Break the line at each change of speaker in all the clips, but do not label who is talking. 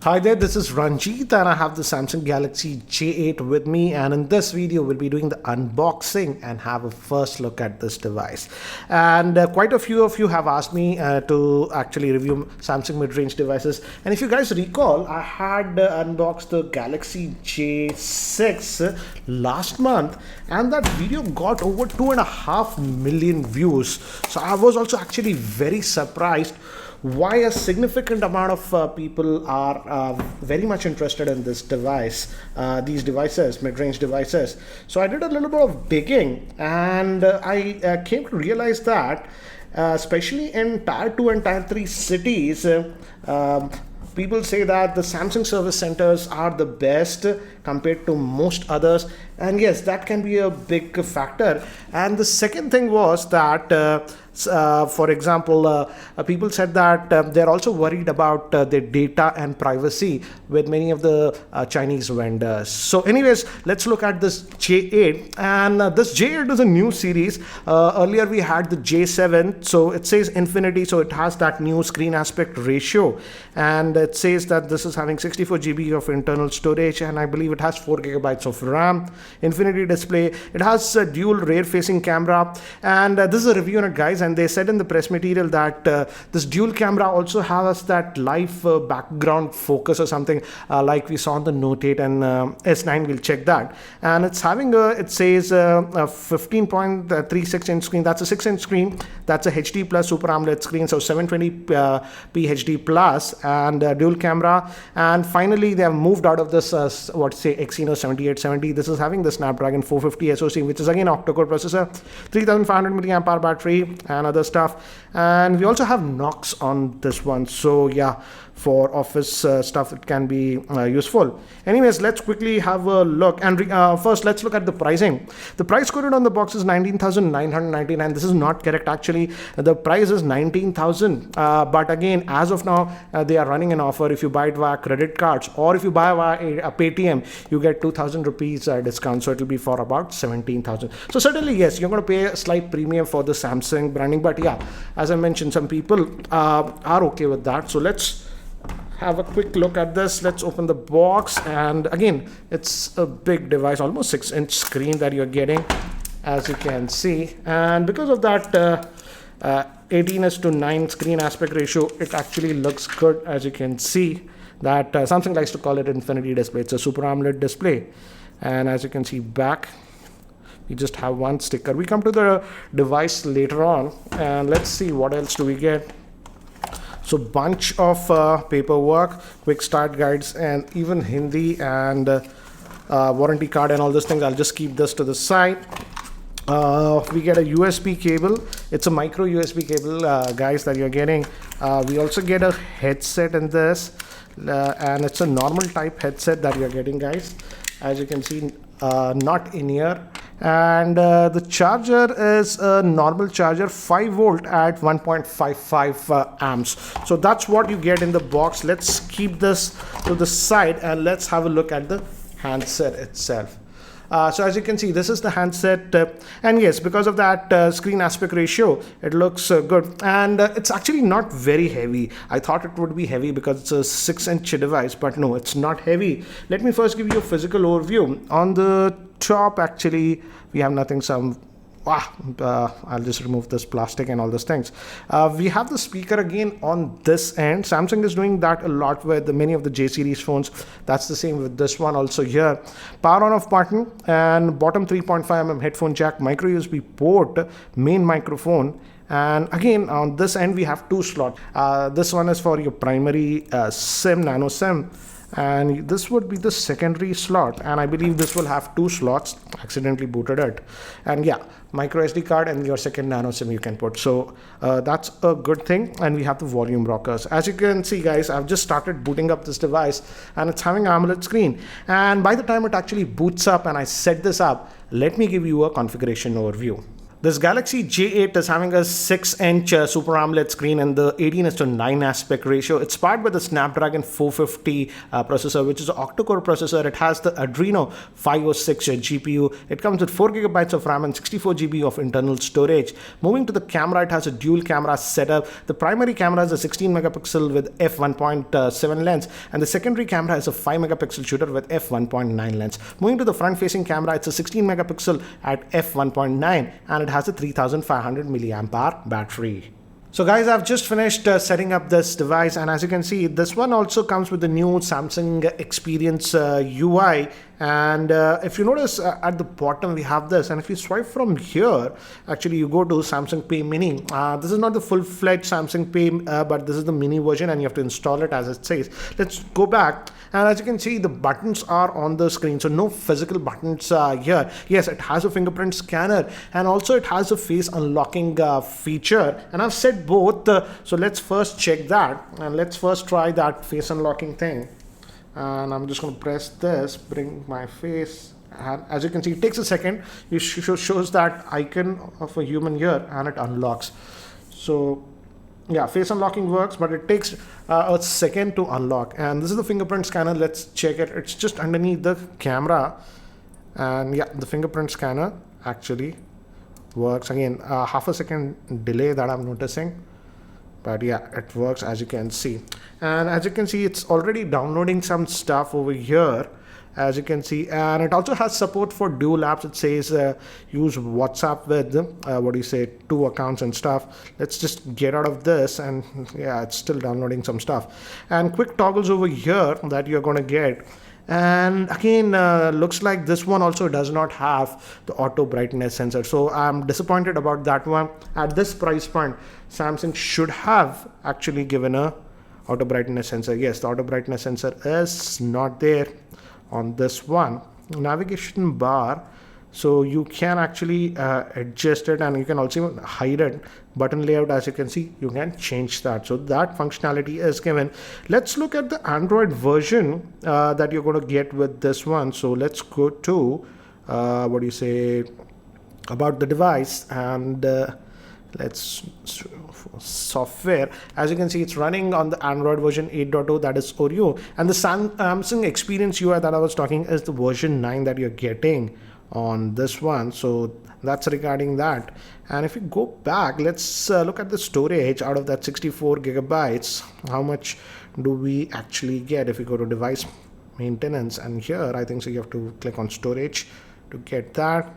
Hi there, this is Ranjit and I have the Samsung Galaxy J8 with me, and in this video we'll be doing the unboxing and have a first look at this device. And quite a few of you have asked me to actually review Samsung mid-range devices, and if you guys recall, I had unboxed the Galaxy J6 last month and that video got over 2.5 million views. So I was also actually very surprised why a significant amount of people are very much interested in this device, these devices, mid-range devices. So I did a little bit of digging, and I came to realize that especially in tier 2 and tier 3 cities, people say that the Samsung service centers are the best compared to most others, and yes, that can be a big factor. And the second thing was that for example, people said that they're also worried about their data and privacy with many of the Chinese vendors. So anyways, let's look at this J8, and this J8 is a new series. Earlier we had the J7, so it says Infinity, so it has that new screen aspect ratio, and it says that this is having 64 GB of internal storage, and I believe it has 4 GB of RAM. Infinity display, it has a dual rear facing camera, and this is a review on it, guys, and they said in the press material that this dual camera also has that live background focus or something like we saw on the Note 8 and S9. We'll check that. And it's having it says a 15.36 inch screen. That's a 6-inch screen. That's a HD plus Super AMOLED screen, so 720p HD plus, and dual camera. And finally they have moved out of this Exynos 7870. This is having the Snapdragon 450 SoC, which is again octa-core processor, 3500 mAh battery, and other stuff. And we also have Knox on this one, so yeah, for office stuff it can be useful. Anyways, let's quickly have a look, and first let's look at the pricing. The price quoted on the box is 19,999. This is not correct, actually. The price is 19,000, but again, as of now, they are running an offer. If you buy it via credit cards or if you buy via a Paytm, you get 2,000 rupees discount, so it will be for about 17,000. So certainly yes, you're going to pay a slight premium for the Samsung branding, but yeah, as I mentioned, some people are okay with that. So let's have a quick look at this. Let's open the box, and again, it's a big device, almost 6-inch screen that you're getting, as you can see. And because of that 18:9 screen aspect ratio, it actually looks good. As you can see, that Samsung likes to call it Infinity display. It's a Super AMOLED display, and as you can see back, we just have one sticker. We come to the device later on, and let's see what else do we get. So bunch of paperwork, quick start guides, and even Hindi and warranty card and all those things. I'll just keep this to the side. We get a USB cable. It's a micro USB cable, guys, that you're getting. We also get a headset in this, and it's a normal type headset that you're getting, guys. As you can see, not in ear. And the charger is a normal charger, 5 volt at 1.55 amps. So that's what you get in the box. Let's keep this to the side and let's have a look at the handset itself. So as you can see, this is the handset, and yes, because of that screen aspect ratio, it looks good, and it's actually not very heavy. I thought it would be heavy because it's a 6-inch device, but no, it's not heavy. Let me first give you a physical overview. On the top, actually, we have nothing. I'll just remove this plastic and all those things. We have the speaker again on this end. Samsung is doing that a lot with many of the J series phones. That's the same with this one also here. Power on off button, and bottom 3.5mm headphone jack, micro USB port, main microphone. And again, on this end we have 2 slots. This one is for your primary SIM, nano SIM, and this would be the secondary slot, and I believe this will have 2 slots. Accidentally booted it, and yeah, micro SD card and your second nano SIM you can put. So that's a good thing. And we have the volume rockers. As you can see, guys, I've just started booting up this device, and it's having AMOLED screen, and by the time it actually boots up and I set this up, let me give you a configuration overview. This Galaxy J8 is having a 6-inch Super AMOLED screen and the 18:9 aspect ratio. It's powered by the Snapdragon 450 processor, which is an octa-core processor. It has the Adreno 506 GPU. It comes with 4 GB of RAM and 64 GB of internal storage. Moving to the camera, it has a dual camera setup. The primary camera is a 16 megapixel with f1.7 lens, and the secondary camera is a 5 megapixel shooter with f1.9 lens. Moving to the front-facing camera, it's a 16 megapixel at f1.9, and it has a 3500 milliamp hour battery. So guys, I've just finished setting up this device, and as you can see, this one also comes with the new Samsung Experience UI. And if you notice at the bottom we have this, and if you swipe from here, actually you go to Samsung Pay Mini. This is not the full-fledged Samsung Pay, but this is the mini version, and you have to install it as it says. Let's go back, and as you can see, the buttons are on the screen, so no physical buttons here. Yes, it has a fingerprint scanner, and also it has a face unlocking feature, and I've set both. So let's first check that, and let's first try that face unlocking thing. And I'm just going to press this, bring my face, and as you can see, it takes a second. It shows that icon of a human here, and it unlocks. So yeah, face unlocking works, but it takes a second to unlock. And this is the fingerprint scanner. Let's check it. It's just underneath the camera, and yeah, the fingerprint scanner actually works. Again, half a second delay that I'm noticing, but yeah, it works, as you can see. And as you can see, it's already downloading some stuff over here, as you can see. And it also has support for dual apps. It says use WhatsApp with 2 accounts and stuff. Let's just get out of this, and yeah, it's still downloading some stuff. And quick toggles over here that you're going to get. And again, looks like this one also does not have the auto brightness sensor, so I'm disappointed about that one. At this price point, Samsung should have actually given a auto brightness sensor. Yes, the auto brightness sensor is not there on this one. Navigation bar, so you can actually adjust it, and you can also hide it. Button layout, as you can see, you can change that, so that functionality is given. Let's look at the Android version that you're going to get with this one. So let's go to about the device, and let's software. As you can see, it's running on the Android version 8.0, that is Oreo, and the Samsung Experience UI that I was talking is the version 9 that you're getting on this one. So that's regarding that. And if you go back, let's look at the storage. Out of that 64 gigabytes, how much do we actually get? If you go to device maintenance, and here I think so you have to click on storage to get that.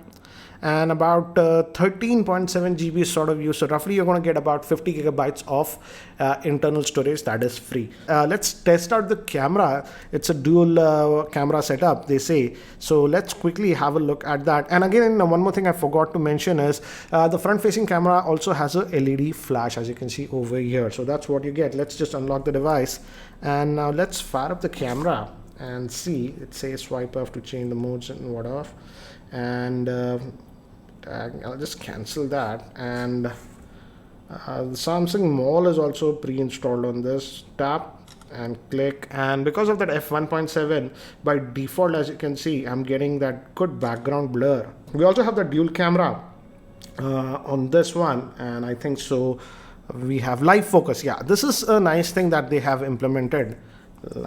And about 13.7 GB sort of use. So roughly you're going to get about 50 gigabytes of internal storage that is free. Let's test out the camera. It's a dual camera setup, they say. So let's quickly have a look at that. And again, one more thing I forgot to mention is the front facing camera also has a LED flash, as you can see over here. So that's what you get. Let's just unlock the device, and now let's fire up the camera and see. It says swipe up to change the modes and what off. And I'll just cancel that. And the Samsung Mall is also pre-installed on this. Tap and click, and because of that f1.7, by default, as you can see, I'm getting that good background blur. We also have the dual camera on this one, and I think so we have live focus. Yeah, this is a nice thing that they have implemented.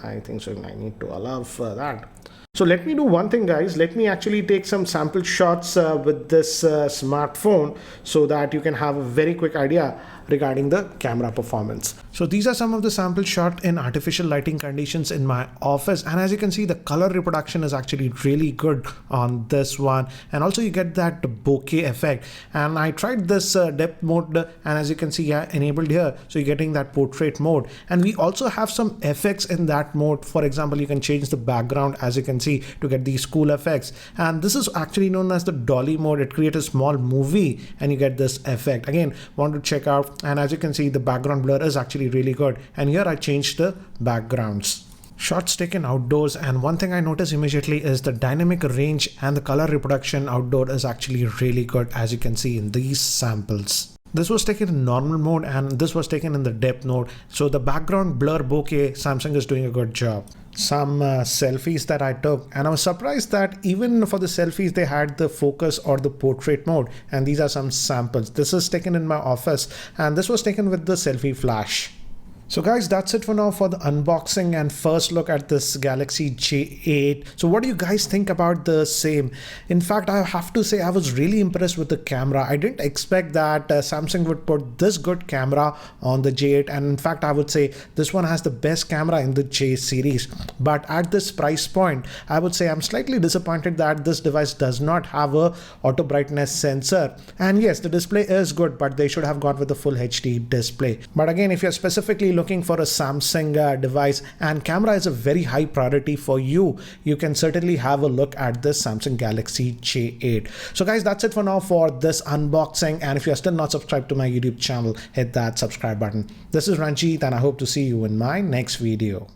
I think so I need to allow for that. So let me do one thing, guys. Let me actually take some sample shots with this smartphone, so that you can have a very quick idea regarding the camera performance. So these are some of the sample shot in artificial lighting conditions in my office, and as you can see, the color reproduction is actually really good on this one, and also you get that bokeh effect. And I tried this depth mode, and as you can see, enabled here, so you're getting that portrait mode. And we also have some effects in that mode. For example, you can change the background, as you can see, to get these cool effects. And this is actually known as the Dolly Mode. It creates a small movie and you get this effect. Again, want to check out. And as you can see, the background blur is actually really good. And here I changed the backgrounds. Shots taken outdoors, and one thing I notice immediately is the dynamic range and the color reproduction outdoor is actually really good, as you can see in these samples. This was taken in normal mode and this was taken in the depth mode. So the background blur bokeh, Samsung is doing a good job. some selfies that I took, and I was surprised that even for the selfies they had the focus or the portrait mode, and these are some samples. This is taken in my office and this was taken with the selfie flash. So guys, that's it for now for the unboxing and first look at this Galaxy J8. So what do you guys think about the same? In fact, I have to say I was really impressed with the camera. I didn't expect that Samsung would put this good camera on the J8, and in fact I would say this one has the best camera in the J series. But at this price point, I would say I'm slightly disappointed that this device does not have a auto brightness sensor. And yes, the display is good, but they should have gone with the full HD display. But again, if you're specifically looking for a Samsung device and camera is a very high priority for you, you can certainly have a look at this Samsung Galaxy J8. So guys, that's it for now for this unboxing, and if you're still not subscribed to my YouTube channel, hit that subscribe button. This is Ranjit and I hope to see you in my next video.